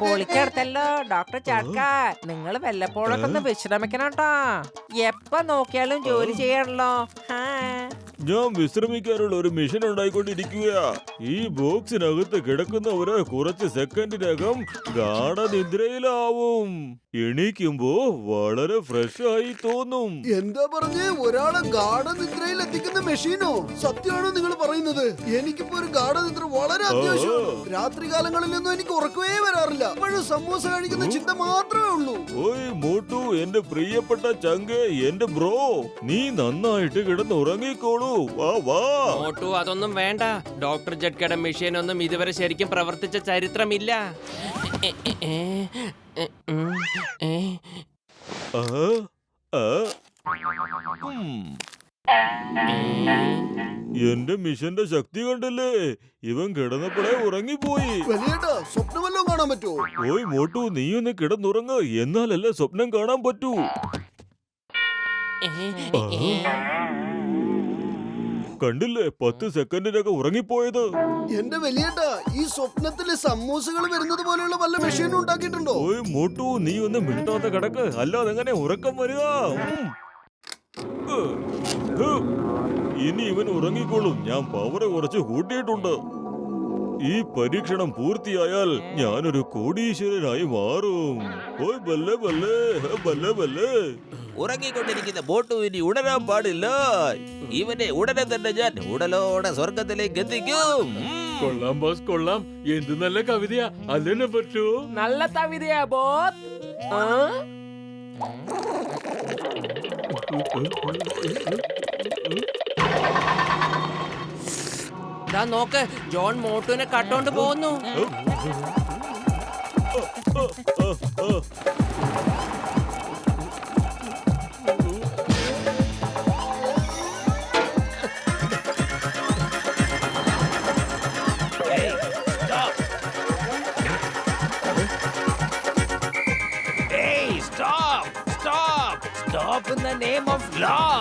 പൊളിക്കടുത്തല്ലോ doctor ചാട്ക. നിങ്ങൾ വല്ലപ്പോഴൊക്കെ ഒന്ന് വിശ്രമിക്കണം കേട്ടോ. എപ്പ നോക്കിയാലും ജോലി ചെയ്യണല്ലോ. ഞാൻ വിശ്രമിക്കാനുള്ള ഒരു മിഷൻ ഉണ്ടായിക്കൊണ്ടിരിക്കുകയാ. ഈ ബോക്സിനകത്ത് കിടക്കുന്നവര് കുറച്ച് സെക്കൻഡിനകം ഗാഠനിദ്രയിലാവും. എണീക്കുമ്പോ വളരെ ഫ്രഷ് ആയി തോന്നും. എന്താ പറഞ്ഞേ? ഒരാളെ ഗാഠനിദ്രയിൽ എത്തിക്കുന്ന മെഷീനോ? സത്യമാണോ നിങ്ങൾ പറയുന്നത്? എനിക്കിപ്പോ ഒരു ഗാഠനിദ്ര വളരെ അത്യാവശ്യമാണ്. രാത്രി കാലങ്ങളിലൊന്നും എനിക്ക് ഉറക്കമേ വരാറില്ല. അപ്പോഴും സമൂസ കഴിക്കുന്ന ചിന്ത മാത്രമേ ഉള്ളൂ. ഓയ് മോട്ടു, എന്റെ പ്രിയപ്പെട്ട ചങ്ക്, എന്റെ ബ്രോ, നീ നന്നായിട്ട് കിടന്ന് ഉറങ്ങിക്കോളൂ. വാ വാ. മോട്ടു, അതൊന്നും വേണ്ട. ഡോക്ടർ ജഡ്കയുടെ മെഷീൻ ഒന്നും ഇതുവരെ ശരിക്കും പ്രവർത്തിച്ച ചരിത്രമില്ല. ആ, ആ. എന്റെ മിഷന്റെ ശക്തി കണ്ടില്ലേ? ഇവൻ കിടന്നപ്പോഴേ ഉറങ്ങിപ്പോയി. വലിയേട്ടാ, സ്വപ്നമല്ലോ കാണാൻ പറ്റുമോ? ഓയ് മോട്ടു, നീ ഒന്ന് കിടന്നുറങ്ങ്, എന്നാലല്ലേ സ്വപ്നം കാണാൻ പറ്റൂ. കണ്ടില്ലേ, 10 സെക്കൻഡിനൊക്കെ ഉറങ്ങിപ്പോയത്. എന്റെ വലിയേട്ടാ, ഈ സ്വപ്നത്തില് സമൂസകൾ വരുന്നത് പോലെയുള്ള വല്ല മെഷീനും ഉണ്ടാക്കിയിട്ടുണ്ടോ? ഓയ് മോട്ടു, നീ ഒന്ന് മിണ്ടാതെ കിടക്ക്, അല്ലാതെ എങ്ങനെ ഉറക്കം വരിക? ഇനി ഇവൻ ഉറങ്ങിക്കോളും. ഞാൻ പവർ കുറച്ച് കൂട്ടിയിട്ടുണ്ട്. ഈ പരീക്ഷണം പൂർത്തിയായാൽ ഞാനൊരു കോടീശ്വരനായി മാറും. ഓയ് ബല്ലേ ബല്ലേ ബല്ലേ ബല്ലേ. ഉറങ്ങിക്കൊണ്ടിരിക്കുന്ന ബോട്ടു ഇനി ഉണരാൻ പാടില്ല. ഇവനെ ഉടനെ തന്നെ ഞാൻ ഉടലോടെ സ്വർഗത്തിലേക്ക് എത്തിക്കും. കൊള്ളാം ബോസ്, കൊള്ളാം. എന്ത് നല്ല കവിതയാ അല്ലേ പറ്റൂ? നല്ല കവിതയാ ബോസ്. നോക്ക്, ജോൺ മോട്ടുവിനെ കട്ടോണ്ട് പോകുന്നു. Stop in the name of law.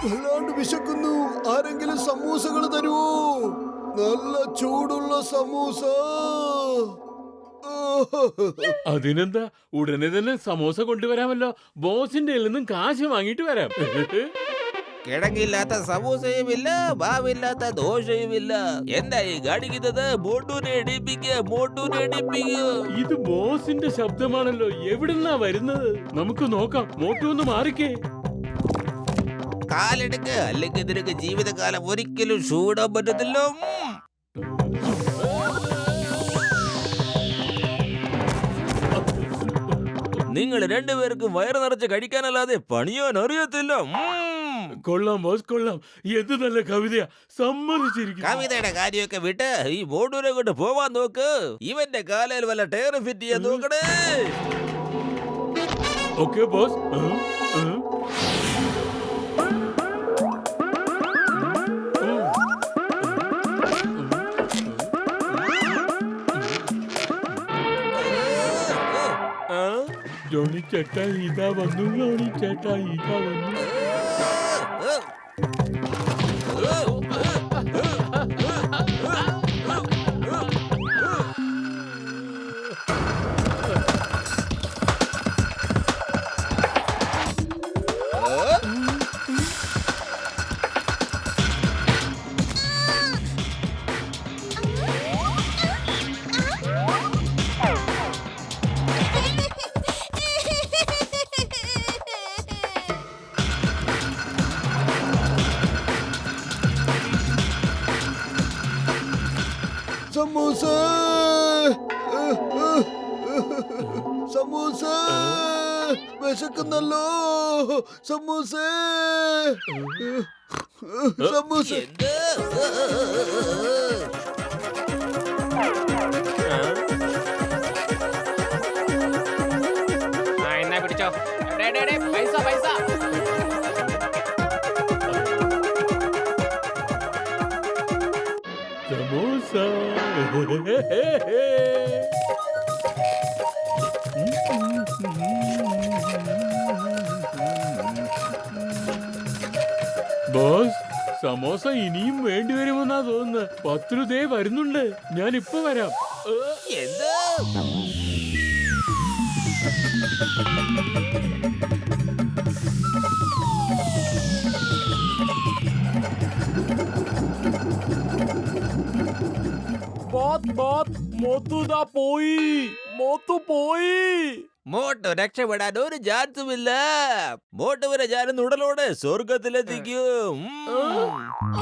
വല്ലാണ്ട് വിശക്കുന്നു. ആരെങ്കിലും സമൂസകൾ തരുവോ? നല്ല ചൂടുള്ള സമൂസ. അതിനെന്താ, ഉടനെ തന്നെ സമോസ കൊണ്ടുവരാമല്ലോ. ബോസിന്റെ നിന്നും കാശ് വാങ്ങിട്ട് വരാം. കിഴങ്ങില്ലാത്ത സമൂസയുമില്ല, മാവില്ലാത്ത ദോശയുമില്ല. എന്തായി കാണിക്കുന്നത്? മോട്ടൂനെ എണീപ്പിക്കുക, മോട്ടൂനെ എണീപ്പിക്കുക. ഇത് ബോസിന്റെ ശബ്ദമാണല്ലോ. എവിടുന്നാ വരുന്നത്? നമുക്ക് നോക്കാം. മോട്ടു ഒന്ന് മാറിക്കേ. കാലെടുക്ക്, അല്ലെങ്കിൽ നിനക്ക് ജീവിതകാലം ഒരിക്കലും ചൂടാൻ പറ്റത്തില്ല. നിങ്ങൾ രണ്ടുപേർക്കും വയറ് നിറച്ച് കഴിക്കാനല്ലാതെ പണിയാൻ അറിയത്തില്ല. കൊള്ളാം ബോസ്, കൊള്ളാം. എന്ത് നല്ല കവിതയാ, സമ്മതിച്ചിരിക്കുന്നു. കവിതയുടെ കാര്യമൊക്കെ വിട്ട് ഈ മോട്ടൂരെ കൊണ്ട് പോവാൻ നോക്ക്. ഇവന്റെ കാലയിൽ വല്ല ടയർ ഫിറ്റ് ചെയ്യാൻ നോക്കണേ. Okay boss. ജോണി ചേട്ടാ ഇതാ വന്നു. ജോണി ചേട്ടാ ഇതാ വന്നു. സമൂസ, സമൂസ, വിശക്കുന്നല്ലോ. സമൂസ, സമൂസ. എന്നാ പിടിച്ചോ. പൈസ പൈസ. സമോസ. ബോസ്, സമോസ ഇനിയും വേണ്ടി വരുമെന്നാ തോന്നുന്നത്. 10 ദേ വരുന്നുണ്ട്. ഞാൻ ഇപ്പൊ വരാം. എന്താ മോട്ടോ രക്ഷപ്പെടാൻ ഒരു ചാൻസുമില്ല. മോട്ടുവിനെ ഞാൻ ഉടലോടെ സ്വർഗത്തിലെത്തിക്കും. ആ.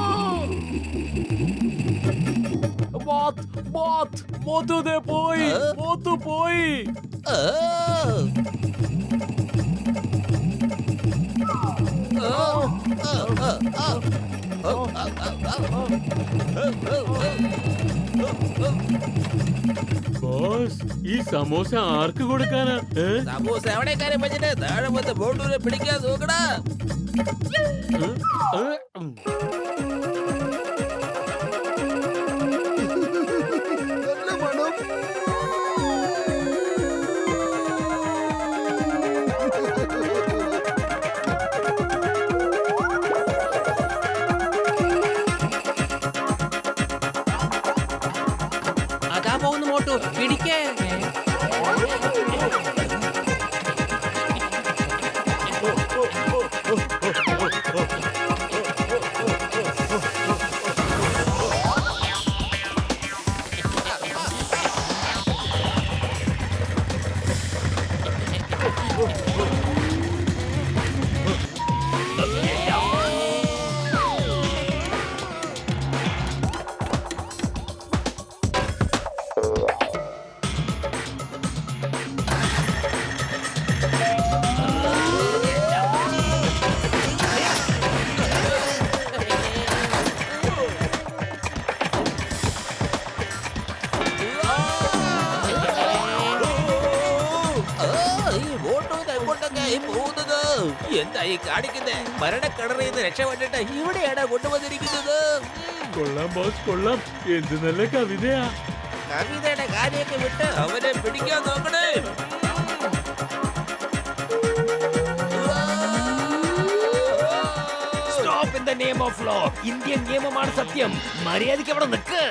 ബോസ്, ഈ സമോസ ആർക്ക് കൊടുക്കാനാ? സമൂസ എവിടെ കാര്യം വെച്ചിട്ട് താഴെ വന്ന് ബോട്ടൂരെ പിടിക്കാൻ നോക്കടാ. നല്ല മണം. അതാ പോകുന്നു മോട്ടു, പിടിക്കേ. എന്തായി കാണിക്കുന്നേ? മരണക്കിണറിൽ നിന്ന് രക്ഷപ്പെട്ടിട്ട് ഇവിടെയാണ് കൊണ്ടുവന്നിരിക്കുന്നത്. കൊള്ളാം ബോസ്, കൊള്ളാം. എന്ത് നല്ല കവിതയാ. കവിതയുടെ കാര്യമൊക്കെ വിട്ട് അവനെ പിടിക്കാൻ നോക്കണേ. Stop in the name of law. Indian നിയമമാണ് സത്യം. മര്യാദയ്ക്ക് അവിടെ നിൽക്ക്.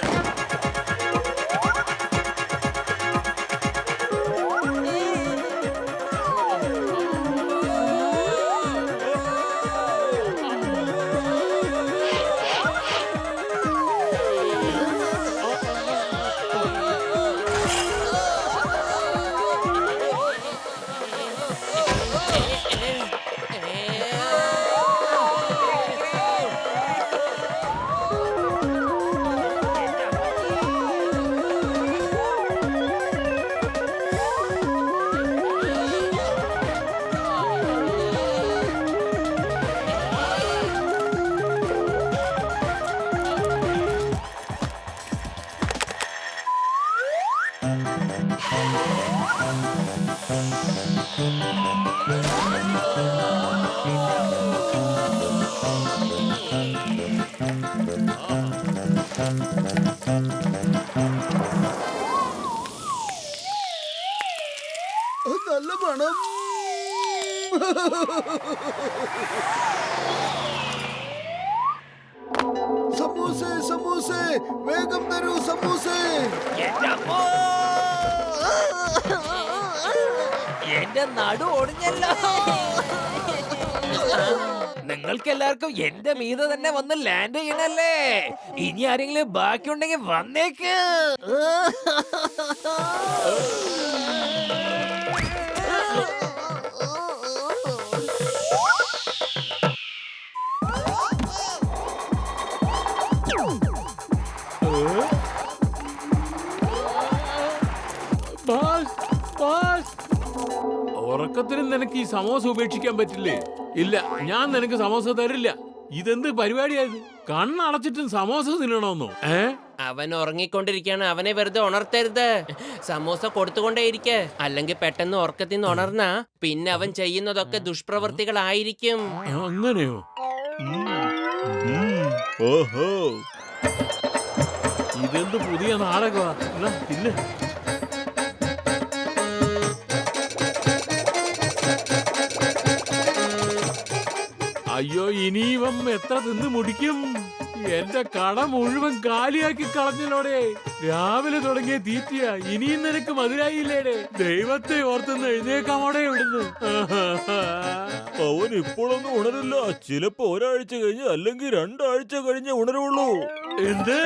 നല്ല മണം. സമൂസേ സമൂസേ, വേഗം തരൂ സമൂസേ. എന്റെ നടു ഒടിഞ്ഞല്ലോ. നിങ്ങൾക്ക് എല്ലാവർക്കും എന്റെ മീതെ തന്നെ വന്ന് ലാൻഡ് ചെയ്യണല്ലേ? ഇനി ആരെങ്കിലും ബാക്കിയുണ്ടെങ്കിൽ വന്നേക്ക്. ബോസ്, ബോസ്, ഉറക്കത്തിനും നിനക്ക് ഈ സമോസ ഉപേക്ഷിക്കാൻ പറ്റില്ലേ? ഇല്ല, ഞാൻ നിനക്ക് സമോസ തരില്ല. ഇതെന്ത് പരിപാടിയായത്? കണ്ണടച്ചിട്ടും സമോസ തിന്നണമെന്നോ? അവൻ ഉറങ്ങിക്കൊണ്ടിരിക്കുകയാണ്. അവനെ വെറുതെ ഉണർത്തരുത്. സമൂസ കൊടുത്തുകൊണ്ടേയിരിക്കെ. അല്ലെങ്കിൽ പെട്ടെന്ന് ഉറക്കത്തിൽ നിന്ന് ഉണർന്നാ പിന്നെ അവൻ ചെയ്യുന്നതൊക്കെ ദുഷ്പ്രവൃത്തികളായിരിക്കും. അങ്ങനെയോ? ഓഹോ, ഇതെന്ത് പുതിയ നാടകമാ? എന്നാ, ഇല്ല. അയ്യോ, ഇനിയും എത്ര തിന്ന് മുടിക്കും? എന്റെ കട മുഴുവൻ കാലിയാക്കി കളഞ്ഞലോടെ. രാവിലെ തുടങ്ങിയ തീറ്റിയാ, ഇനിയും നിനക്ക് മതിരായില്ലേടെ? ദൈവത്തെ ഓർത്തൊന്ന് എഴുന്നേക്കാമോടെ ഇവിടുന്ന്. അവൻ ഇപ്പോഴൊന്നും ഉണരില്ല. ചിലപ്പോ ഒരാഴ്ച കഴിഞ്ഞ് അല്ലെങ്കിൽ 2 ആഴ്ച കഴിഞ്ഞേ ഉണരുള്ളൂ. എന്ത്?